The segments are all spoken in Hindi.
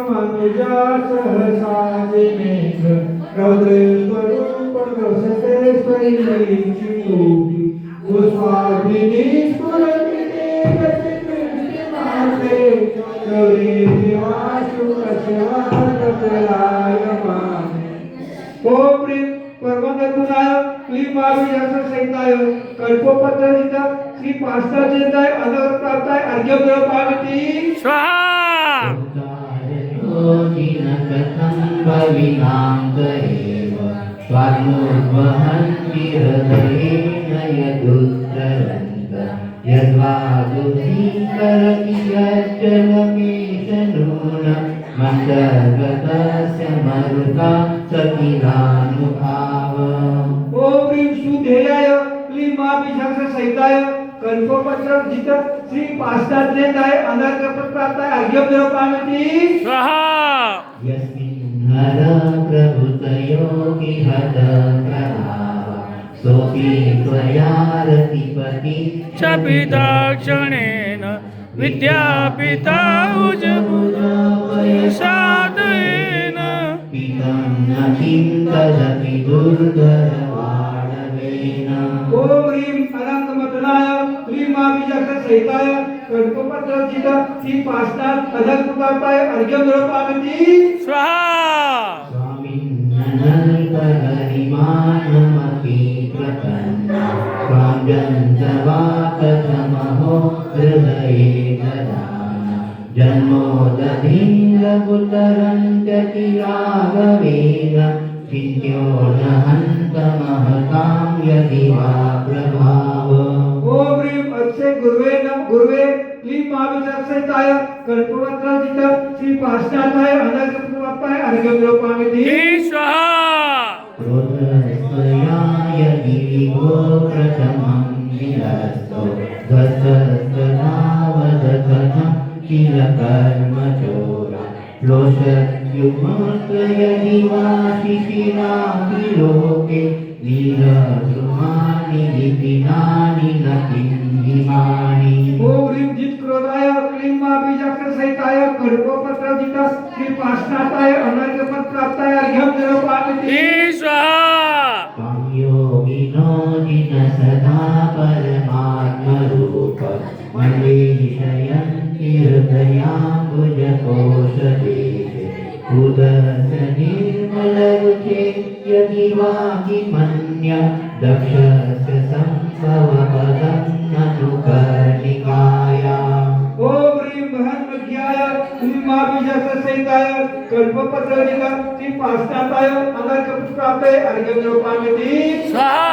मनुजा सहसा जिनेक रौद्रे स्वरूप प्रसते स्वैलैची योगी उस्वाभिनी स्फुरतिने गतिकृष्टि माते गौरी दिवाशु कशवाद प्रलायमाने ओम प्रीत परमगुणाय क्लीमाभिजास सहिताय कल्पोपत्रजित श्री पास्ताचेताय अनवर प्राप्ताय अर्घ्य पावती स्वाहा कथं भविनां एव स्वात्मोद्वहन्ति हृदयेन यदुत्तरन्त यद्वादुधीकरति यज्जलमेशनून मन्दगतस्य मरुता सखिलानुभाव ओम ह्रीं सुधेयाय क्लीमाभिषाक्ष सहिताय कल्पपत्र जित श्री पास्ताचेताय अनर्घप्राप्ताय अर्घ्य पावती स्वाहा यस्मिन् हर प्रभृतयोगी हत प्रभाव सोऽपि त्वया रतिपति च पिताक्षणेन विद्यापिता उजबुधवयसादयेन पितं न किं तदपि दुर्धरवाणवेन ओम ह्रीं अनंतमतनाय क्लीमाभिषाक्ष सहिताय कल्पपत्र जित श्री पास्तात अनर्घप्राप्ताय अर्घ्य पावती स्वाहा स्वामिन्ननल्पहरिमानमपि प्रपन्ना स्वाञ्जन्तवा कथमहो हृदये ददान जन्मोदधिङ्गपुतरन्त्यतिरागवेन चिन्त्यो न हन्तमहतां यदि वा प्रभाव ओम ह्रीं अक्षय गुरुवे क्लीमाभिषाक्ष सहिताय कल्पपत्र जित श्री पास्ताताय अनर्घप्राप्ताय अर्घ्य पावती स्वाहा क्रोधस्त्वया यदि विभो प्रथमं निरस्तो ध्वस्तस्तदावद कथं किल कर्मचोरा क्लोशद्युमत्र यदि वा शिशिरापि लोके नीलद्रुमाणि विपिनानि न किन्हिमानि ओम ह्रीं जित क्रोधाय क्लीमाभिषाक्ष सहिताय कल्पपत्र जित श्री पास्ताताय अनर्घप्राप्ताय अर्घ्य पावती स्वाहा योगिनो जिन सदा परमात्मरूप मल्लेशयन्ति हृदयाम्बुजकोशदेशे उदसनिर्मलरुचे यदि वागिमन्य दक्षस्य सम्भवपदं ननुकर्णिकाया ओम ह्रीं महन्मध्याय क्लीमाभिषाक्ष सहिताय कल्पपत्र जित श्री पास्ताताय अनर्घप्राप्ताय अर्घ्य पावती स्वाहा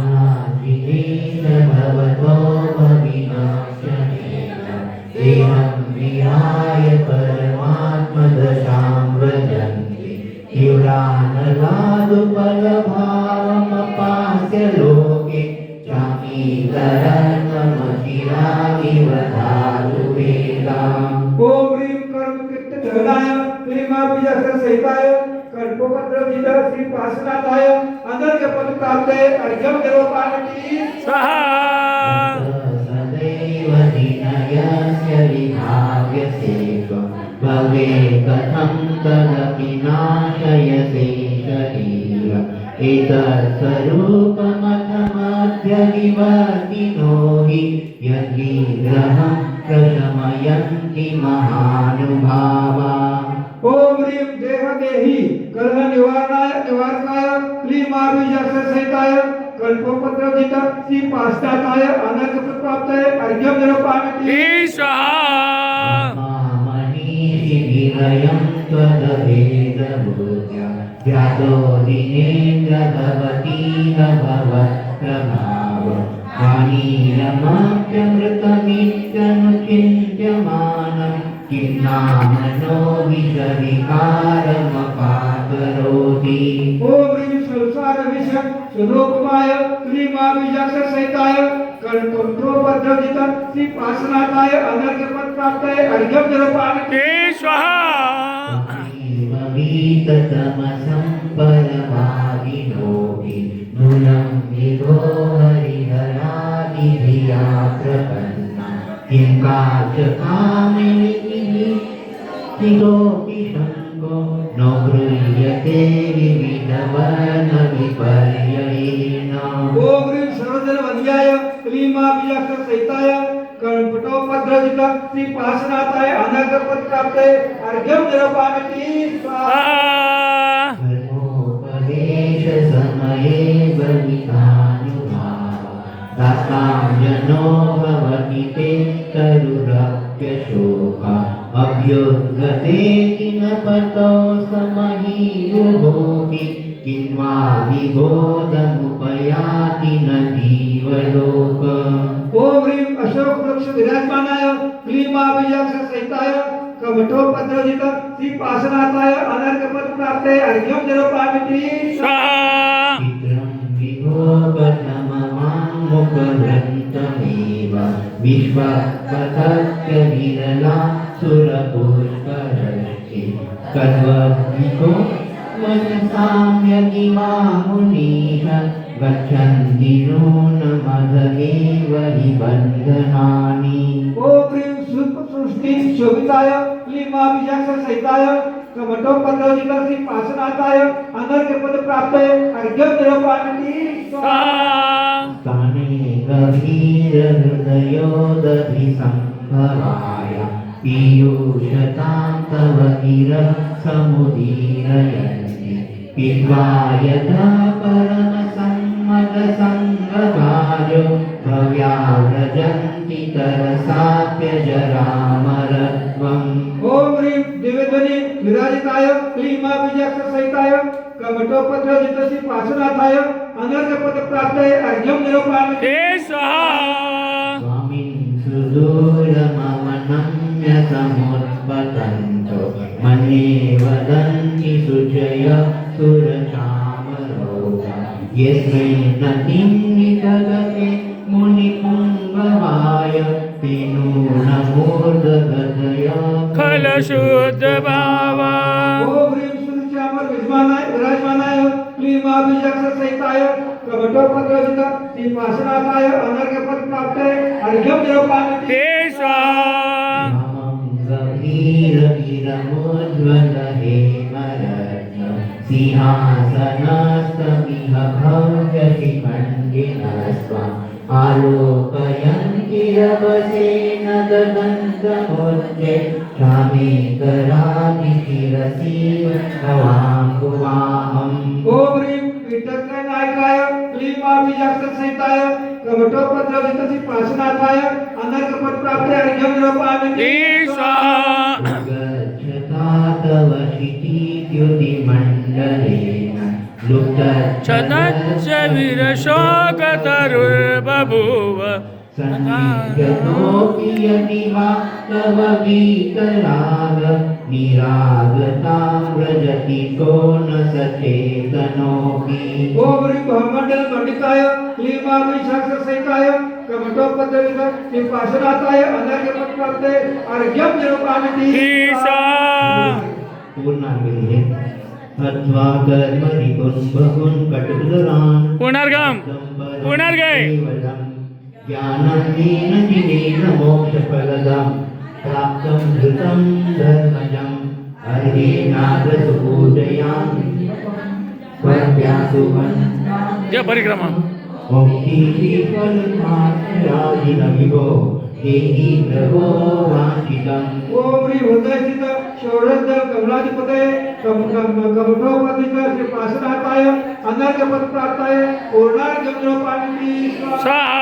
जनाधिनेन भवतो भविनाशनेन देहं विहाय परमात्मदशां व्रजन्ति तीव्रानलादुपलभावमपास्य लोके चामीकरणमचिरामिव धारुवेदाम् ओम ह्रीं कर्मकृत धनाय क्लीमाभिषाक्ष सहिताय कल्पपत्र जित श्री पास्ताताय अनर्घप्राप्ताय अर्घ्य पावती स्वाहा सदैव विनयस्य विभाव्यसे त्वं भवे कथं तदपि नाशयसे शरीर एतत्स्वरूपमथमध्यविवर्तिनो हि यद्विग्रहं प्रशमयन्ति महानुभावा ओम ह्रीं देहदेहि कलह निवारणाय क्लीमाभिषाक्ष सहिताय कल्पपत्र जित श्री पास्ताताय अनर्घप्राप्ताय अर्घ्य पावती स्वाहा मनीषि विलयं त्वदभेदभूत्या ध्यातो दिनेन्द्र भवती न भवत्प्रभाव वाणीरमप्यमृतमित्यनुचिन्त्यमानं किं नामनो विषविकारमपाकरोति ओम ह्रीं संसार विष स्वरूपमाय क्लीमाभिषाक्ष सहिताय कल्पपत्र जित श्री पास्ताताय अनर्घप्राप्ताय अर्घ्य पावती स्वाहा वीततमसं परमादिनोऽपि नूनं विभो हरिहरादिभिया प्रपन्ना किङ्काचकामिनी तितोऽपि शङ्को न गृह्यते विविधवर्णविपर्ययेन ओम ह्रीं सर्वजन वंद्याय क्लीमा बीजाक्षर सहिताय कर्णपटोपद्रजित श्री पार्श्वनाथाय अनर्घपद प्राप्तये अर्घ्यं निरूपयामि स्वाहा। धर्मोपदेश समये बलिदानुभाव दातां जनो भवति ते तरुरप्यशोका अभ्युद्गते किनपतो समहीयुहोऽपि किन्वा विबोधमुपयाति न जीवलोक। ओम ह्रीं अशोक वृक्ष विराजमानाय क्लीमा बीजाक्षर सहिताय कर्णपटोपद्रजित श्री पार्श्वनाथाय अनर्घपद प्राप्तये अर्घ्यं निरूपयामि स्वाहा। चित्रं विभोगतममामुपवृन्तमेव विश्वपतस्य विरला सुरपुष्करश्चि कद्वद्विको मनसाम्यतिमामुनीश गच्छन्ति नूनमधमेव हि बन्धनानि। ओम ह्रीं सृष्टि शोभिताय क्लीमा बीजाक्षर सहिताय कर्णपटोपद्रजित श्री पार्श्वनाथाय अनर्घपद प्राप्तये अर्घ्यं निरूपयामि स्वाहा। ताने गभीरहृदयोदधिसम्भवाय पीयूषतां तव गिरः समुदीरयन्ति पित्वा यथा परमसम्मतसङ्गभाजो भव्याव्रजन्ति तरसाप्यजरामरत्वम्। ओम ह्रीं दिव्यध्वनि विराजिताय क्लीमा बीजाक्षर सहिताय कर्णपटोपद्रजित श्री पार्श्वनाथाय अनर्घपद प्राप्तये अर्घ्यं निरूपयामि स्वाहा। स्वामिन् सुदूरमवनम्य समुत्पतन्तो मन्ये वदन्ति शुचय सुरचामरोगा यस्मै नतिं निददते मुनिपुङ्गवाय ते नूनमूर्धगतया खलशुद्ध भावा ओम ह्रीं सुरचामर विराजमानाय क्लीमा बीजाक्षर सहिताय कर्णपटोपद्रजित श्री पार्श्वनाथाय अनर्घपद प्राप्तये अर्घ्यं निरूपयामि स्वाहा। रामं गभीरगिरमुज्ज्वलहेमरत्न सिंहासनस्तमिह भव्यशिखण्डिनस्त्वम् आलोकयन्ति रवसेन ददन्तमुच्चे क्षामेकरादिशिरसीव भवाङ्कुवाहम्। ओम ह्रीं विठ्ठलनायकाय क्लीमा बीजाक्षर सहिताय कर्णपटोपद्रजित श्री पार्श्वनाथाय अनर्घपद प्राप्तये अर्घ्यं निरूपयामि स्वाहा। गच्छता तव क्षितिद्युतिमण्डलेन क्षतच्च वीरशोकतरुर्बभूव सन्निगतोऽपि यदि वा तव वीतराग निरागतां व्रजति को न सचेतनोऽपि। ओम ह्रीं ब्रह्मण्डल मंडिताय क्लीमा बीजाक्षर सहिताय कर्णपटोपद्रजित श्री पार्श्वनाथाय अनर्घपद प्राप्तये अर्घ्यं निरूपयामि स्वाहा। पूर्णांगिरे हत्वा कर्मरिपुं बहुन् कटुतरान् पुनर्गम पुनर्गय ज्ञानेन दिनेन मोक्षफलदं प्राप्तं धृतं धर्मजम् अर्घेनाग्रसुपूजयामि स्वप्यासुवन् जय परिक्रमा मोक्षीफलमात्राजिनविभो देहि प्रभो वाञ्छितम्। ओम ह्रीं हृदयस्थित शौरधर कमलाधिपतये कर्णपटोपद्रजित श्री पार्श्वनाथाय अनर्घपद प्राप्तये पूर्णार्घ्यं निरूपयामि स्वाहा।